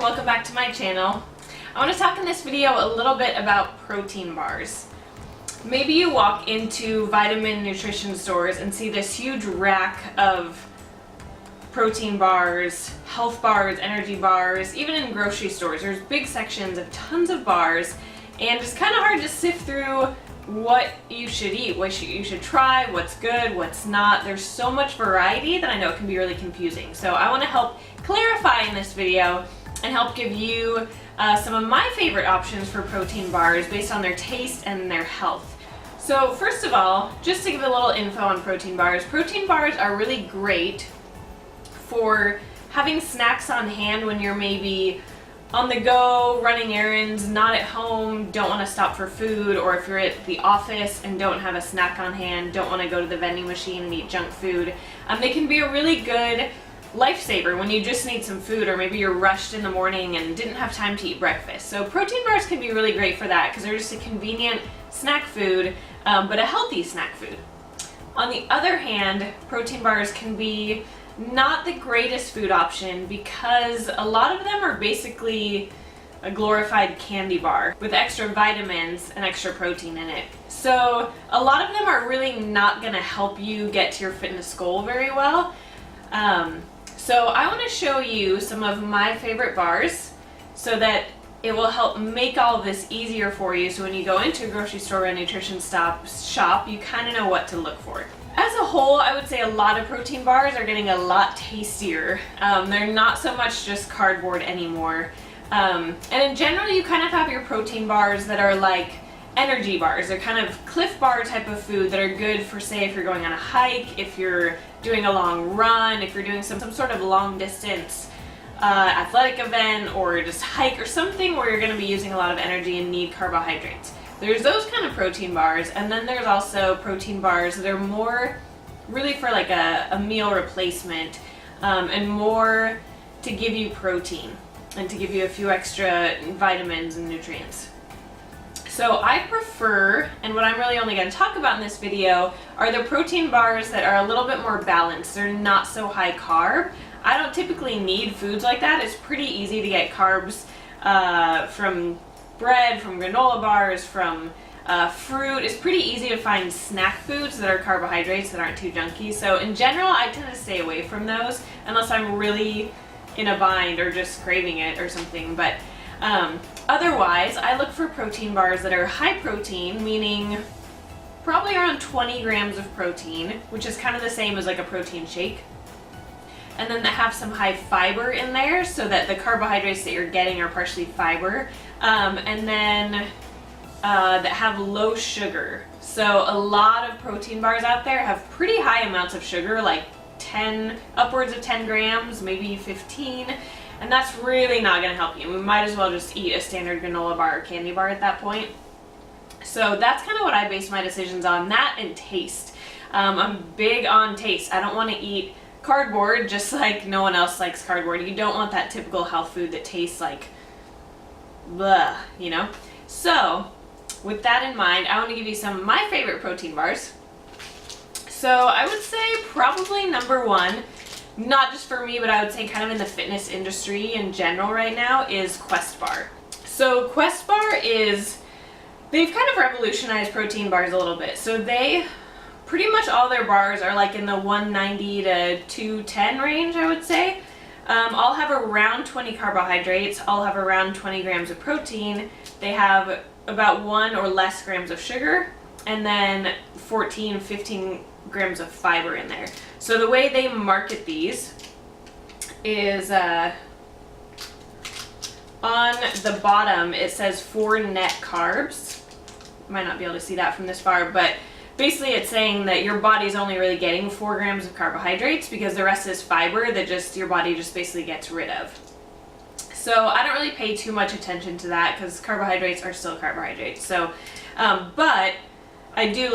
welcome back to my channel. I want to talk in this video a little bit about protein bars. Maybe you walk into vitamin nutrition stores and see this huge rack of protein bars, health bars, energy bars. Even in grocery stores, there's big sections of tons of bars, and it's kind of hard to sift through what you should eat, what you should try, what's good, what's not. There's so much variety that I know it can be really confusing. So I want to help clarify in this video and help give you some of my favorite options for protein bars based on their taste and their health. So first of all, just to give a little info on protein bars are really great for having snacks on hand when you're maybe on the go, running errands, not at home, don't want to stop for food, or if you're at the office and don't have a snack on hand, don't want to go to the vending machine and eat junk food. They can be a really good lifesaver when you just need some food, or maybe you're rushed in the morning and didn't have time to eat breakfast. So protein bars can be really great for that because they're just a convenient snack food, but a healthy snack food. On the other hand, protein bars can be not the greatest food option because a lot of them are basically a glorified candy bar with extra vitamins and extra protein in it. So a lot of them are really not going to help you get to your fitness goal very well. So I want to show you some of my favorite bars so that it will help make all of this easier for you, so when you go into a grocery store or a nutrition shop, you kind of know what to look for. As a whole, I would say a lot of protein bars are getting a lot tastier. They're not so much just cardboard anymore. And in general, you kind of have your protein bars that are like energy bars. They're kind of Cliff Bar type of food that are good for, say, if you're going on a hike, if you're doing a long run, if you're doing some sort of long distance athletic event, or just hike or something where you're going to be using a lot of energy and need carbohydrates. There's those kind of protein bars, and then there's also protein bars that are more really for like a meal replacement, and more to give you protein and to give you a few extra vitamins and nutrients. So I prefer, and what I'm really only going to talk about in this video, are the protein bars that are a little bit more balanced. They're not so high carb. I don't typically need foods like that. It's pretty easy to get carbs from bread, from granola bars, from fruit. It's pretty easy to find snack foods that are carbohydrates that aren't too junky. So in general, I tend to stay away from those unless I'm really in a bind or just craving it or something. But otherwise, I look for protein bars that are high protein, meaning probably around 20 grams of protein, which is kind of the same as like a protein shake. And then that have some high fiber in there so that the carbohydrates that you're getting are partially fiber. And then that have low sugar. So a lot of protein bars out there have pretty high amounts of sugar, like upwards of 10 grams, maybe 15. And that's really not going to help you. We might as well just eat a standard granola bar or candy bar at that point. So that's kind of what I base my decisions on, that and taste. I'm big on taste. I don't want to eat cardboard just like no one else likes cardboard. You don't want that typical health food that tastes like blah, you know? So with that in mind, I want to give you some of my favorite protein bars. So I would say probably number one, not just for me, but I would say kind of in the fitness industry in general right now, is Quest Bar. So Quest Bar they've kind of revolutionized protein bars a little bit. So pretty much all their bars are like in the 190 to 210 range, I would say. All have around 20 carbohydrates, all have around 20 grams of protein. They have about 1 or less grams of sugar, and then 15 grams of fiber in there. So the way they market these is on the bottom it says 4 net carbs. You might not be able to see that from this bar, but basically it's saying that your body's only really getting 4 grams of carbohydrates because the rest is fiber that your body just basically gets rid of. So I don't really pay too much attention to that because carbohydrates are still carbohydrates. So, but I do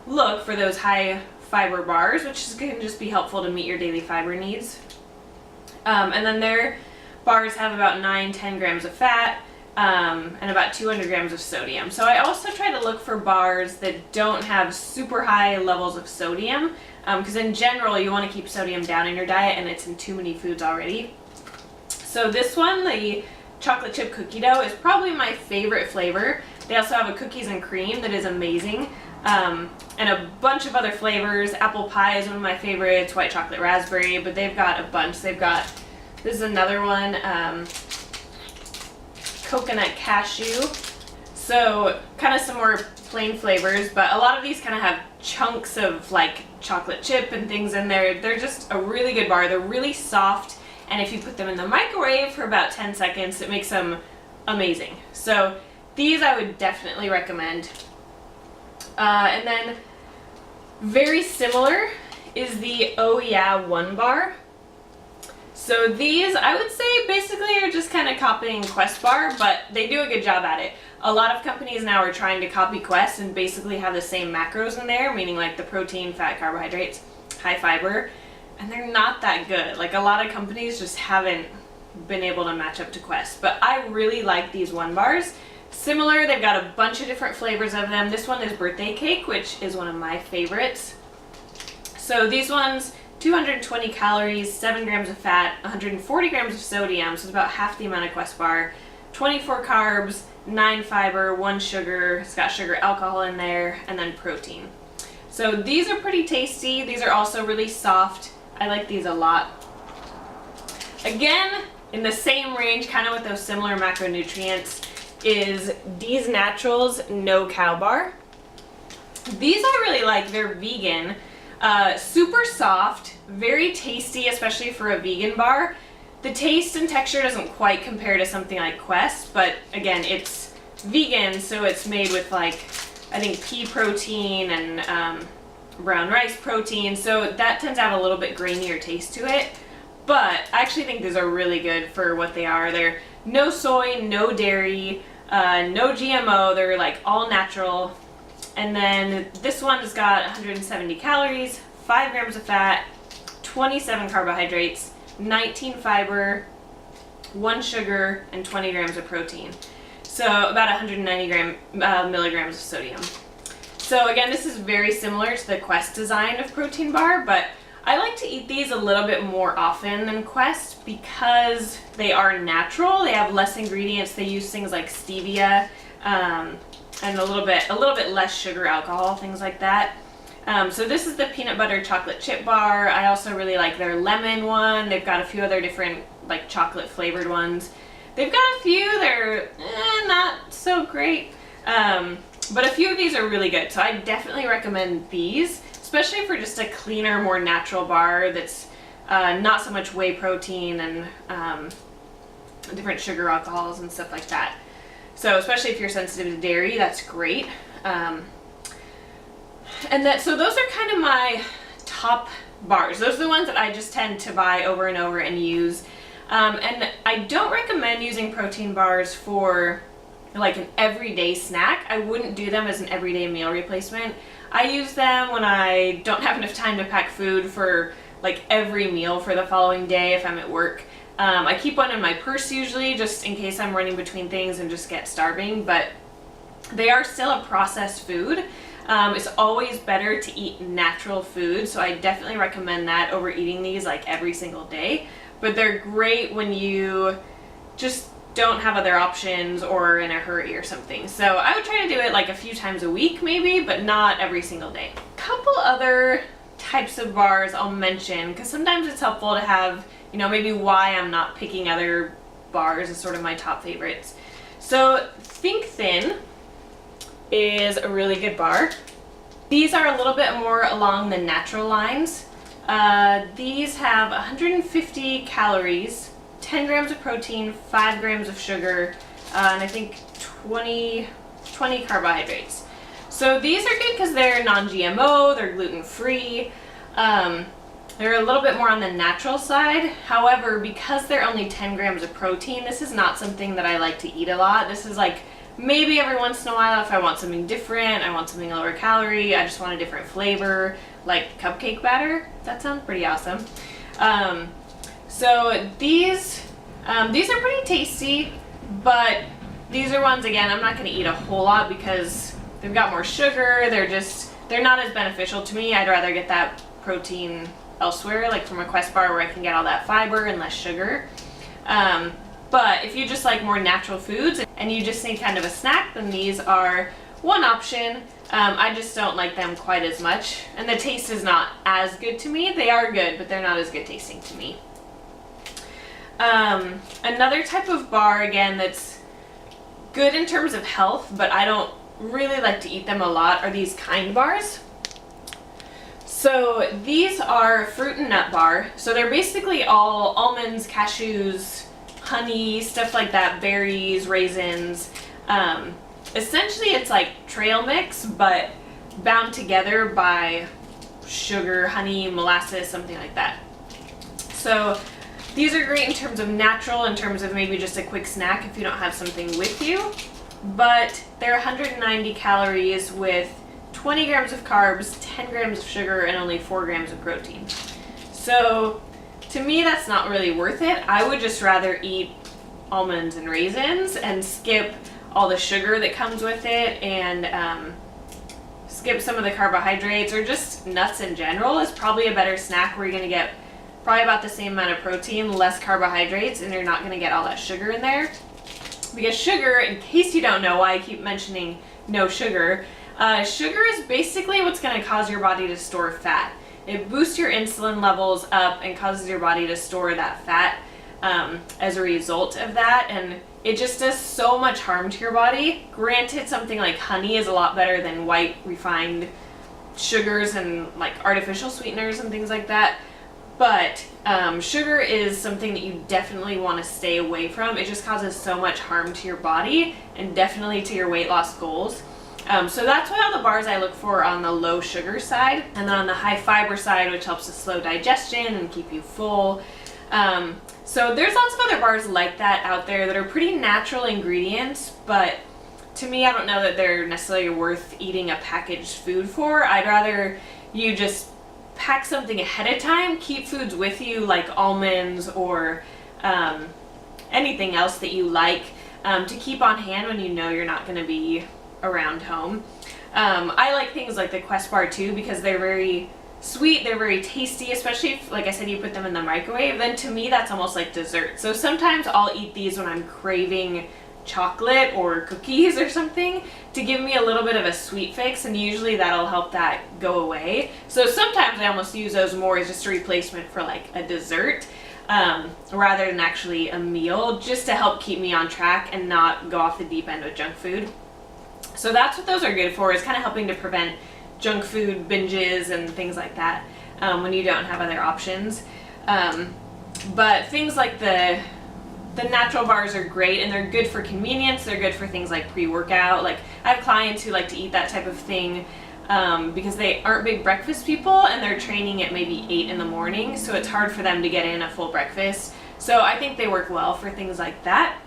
look for those high fiber bars, which can just be helpful to meet your daily fiber needs. And then their bars have about 9-10 grams of fat, and about 200 grams of sodium. So I also try to look for bars that don't have super high levels of sodium, because in general you want to keep sodium down in your diet and it's in too many foods already. So this one, the chocolate chip cookie dough, is probably my favorite flavor. They also have a cookies and cream that is amazing, and a bunch of other flavors. Apple pie is one of my favorites, white chocolate raspberry, but they've got a bunch. They've got, this is another one, coconut cashew. So kind of some more plain flavors, but a lot of these kind of have chunks of like chocolate chip and things in there. They're just a really good bar. They're really soft, and if you put them in the microwave for about 10 seconds, it makes them amazing. So these I would definitely recommend. And then very similar is the Oh Yeah One Bar. So these, I would say, basically are just kind of copying Quest Bar, but they do a good job at it. A lot of companies now are trying to copy Quest and basically have the same macros in there, meaning like the protein, fat, carbohydrates, high fiber, and they're not that good. Like a lot of companies just haven't been able to match up to Quest, but I really like these One Bars. Similar, they've got a bunch of different flavors of them. This one is birthday cake, which is one of my favorites. So these ones, 220 calories, 7 grams of fat, 140 grams of sodium, so it's about half the amount of Quest Bar, 24 carbs, 9 fiber, 1 sugar, it's got sugar alcohol in there, and then protein. So these are pretty tasty. These are also really soft. I like these a lot. Again, in the same range, kind of with those similar macronutrients, is D's Naturals No Cow Bar. These I really like. They're vegan. Super soft, very tasty, especially for a vegan bar. The taste and texture doesn't quite compare to something like Quest, but again, it's vegan, so it's made with like, I think pea protein and brown rice protein, so that tends to have a little bit grainier taste to it. But I actually think these are really good for what they are. They're no soy, no dairy, no GMO, they're like all natural. And then this one has got 170 calories, 5 grams of fat, 27 carbohydrates, 19 fiber, 1 sugar, and 20 grams of protein. So about 190 milligrams of sodium. So again, this is very similar to the Quest design of protein bar, but I like to eat these a little bit more often than Quest because they are natural. They have less ingredients. They use things like stevia, and a little bit less sugar, alcohol, things like that. So this is the peanut butter chocolate chip bar. I also really like their lemon one. They've got a few other different like chocolate flavored ones. They've got a few that are not so great, but a few of these are really good. So I definitely recommend these, especially for just a cleaner, more natural bar that's not so much whey protein and different sugar alcohols and stuff like that. So especially if you're sensitive to dairy, that's great. So those are kind of my top bars. Those are the ones that I just tend to buy over and over and use. And I don't recommend using protein bars for like an everyday snack. I wouldn't do them as an everyday meal replacement. I use them when I don't have enough time to pack food for like every meal for the following day if I'm at work. I keep one in my purse usually just in case I'm running between things and just get starving, but they are still a processed food. It's always better to eat natural food, so I definitely recommend that over eating these like every single day. But they're great when you just don't have other options or in a hurry or something. So I would try to do it like a few times a week maybe, but not every single day. Couple other types of bars I'll mention because sometimes it's helpful to have, you know, maybe why I'm not picking other bars as sort of my top favorites. So Think Thin is a really good bar. These are a little bit more along the natural lines. These have 150 calories, 10 grams of protein, 5 grams of sugar, and I think 20 carbohydrates. So these are good because they're non-GMO, they're gluten-free. They're a little bit more on the natural side. However, because they're only 10 grams of protein, this is not something that I like to eat a lot. This is like maybe every once in a while if I want something different, I want something lower calorie, I just want a different flavor, like cupcake batter. That sounds pretty awesome. So these are pretty tasty, but these are ones, again, I'm not going to eat a whole lot because they've got more sugar. They're not as beneficial to me. I'd rather get that protein elsewhere, like from a Quest bar where I can get all that fiber and less sugar. But if you just like more natural foods and you just need kind of a snack, then these are one option. I just don't like them quite as much, and the taste is not as good to me. They are good, but they're not as good tasting to me. Another type of bar, again, that's good in terms of health, but I don't really like to eat them a lot, are these Kind bars. So these are fruit and nut bar. So they're basically all almonds, cashews, honey, stuff like that, berries, raisins. Essentially it's like trail mix, but bound together by sugar, honey, molasses, something like that. So these are great in terms of natural, in terms of maybe just a quick snack if you don't have something with you. But they're 190 calories with 20 grams of carbs, 10 grams of sugar, and only 4 grams of protein. So to me, that's not really worth it. I would just rather eat almonds and raisins and skip all the sugar that comes with it, and skip some of the carbohydrates, or just nuts in general is probably a better snack where you're going to get probably about the same amount of protein, less carbohydrates, and you're not going to get all that sugar in there. Because sugar, in case you don't know why I keep mentioning no sugar, sugar is basically what's going to cause your body to store fat. It boosts your insulin levels up and causes your body to store that fat as a result of that, and it just does so much harm to your body. Granted, something like honey is a lot better than white refined sugars and like artificial sweeteners and things like that, but sugar is something that you definitely want to stay away from. It just causes so much harm to your body and definitely to your weight loss goals. So that's why all the bars I look for are on the low sugar side, and then on the high fiber side, which helps to slow digestion and keep you full. So there's lots of other bars like that out there that are pretty natural ingredients, but to me, I don't know that they're necessarily worth eating a packaged food for. I'd rather you just pack something ahead of time, keep foods with you like almonds or anything else that you like to keep on hand when you know you're not going to be around home. I like things like the Quest bar too, because they're very sweet, they're very tasty, especially if, like I said, you put them in the microwave. Then to me that's almost like dessert. So sometimes I'll eat these when I'm craving chocolate or cookies or something to give me a little bit of a sweet fix, and usually that'll help that go away. So sometimes I almost use those more as just a replacement for like a dessert rather than actually a meal, just to help keep me on track and not go off the deep end with junk food. So that's what those are good for, is kind of helping to prevent junk food binges and things like that when you don't have other options. But things like the natural bars are great, and they're good for convenience. They're good for things like pre-workout. Like I have clients who like to eat that type of thing because they aren't big breakfast people and they're training at maybe 8 in the morning, so it's hard for them to get in a full breakfast. So I think they work well for things like that.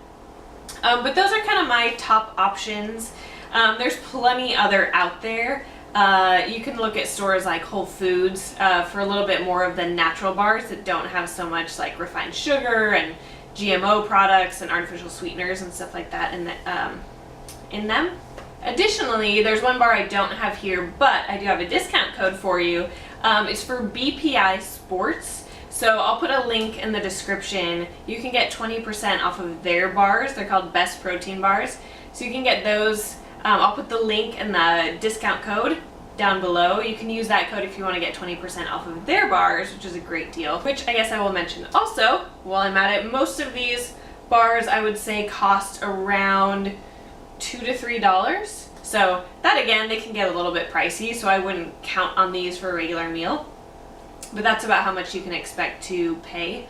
But those are kind of my top options. There's plenty other out there. You can look at stores like Whole Foods for a little bit more of the natural bars that don't have so much like refined sugar and GMO products and artificial sweeteners and stuff like that in them. Additionally, there's one bar I don't have here, but I do have a discount code for you. It's for BPI Sports. So I'll put a link in the description. You can get 20% off of their bars. They're called Best Protein Bars. So you can get those. I'll put the link and the discount code down below. You can use that code if you want to get 20% off of their bars, which is a great deal, which I guess I will mention also while I'm at it. Most of these bars I would say cost around $2 to $3. So that, again, they can get a little bit pricey, so I wouldn't count on these for a regular meal. But that's about how much you can expect to pay.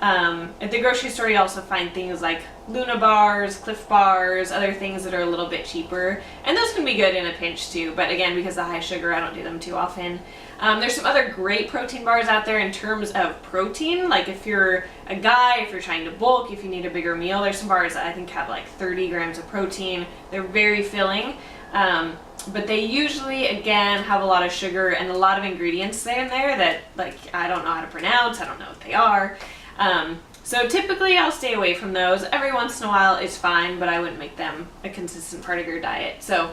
At the grocery store, you also find things like Luna bars, Cliff bars, other things that are a little bit cheaper. And those can be good in a pinch too, but again, because of the high sugar, I don't do them too often. There's some other great protein bars out there in terms of protein. Like if you're a guy, if you're trying to bulk, if you need a bigger meal, there's some bars that I think have like 30 grams of protein. They're very filling. But they usually, again, have a lot of sugar and a lot of ingredients there in there that, like, I don't know how to pronounce, I don't know what they are. So typically I'll stay away from those. Every once in a while it's fine, but I wouldn't make them a consistent part of your diet. So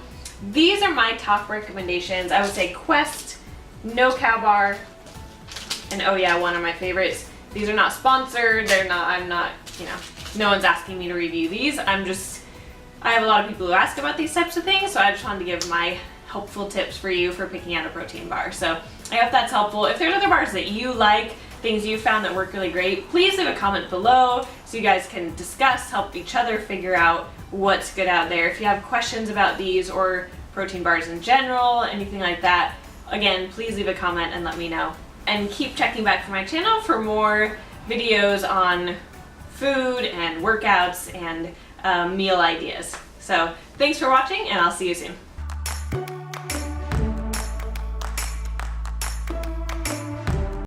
these are my top recommendations. I would say Quest, No Cow Bar, and oh yeah, one of my favorites. These are not sponsored, I'm not you know, no one's asking me to review these. I have a lot of people who ask about these types of things, so I just wanted to give my helpful tips for you for picking out a protein bar. So I hope that's helpful. If there's other bars that you like, things you found that work really great, please leave a comment below so you guys can discuss, help each other figure out what's good out there. If you have questions about these or protein bars in general, anything like that, again, please leave a comment and let me know. And keep checking back for my channel for more videos on food and workouts and meal ideas. So thanks for watching, and I'll see you soon.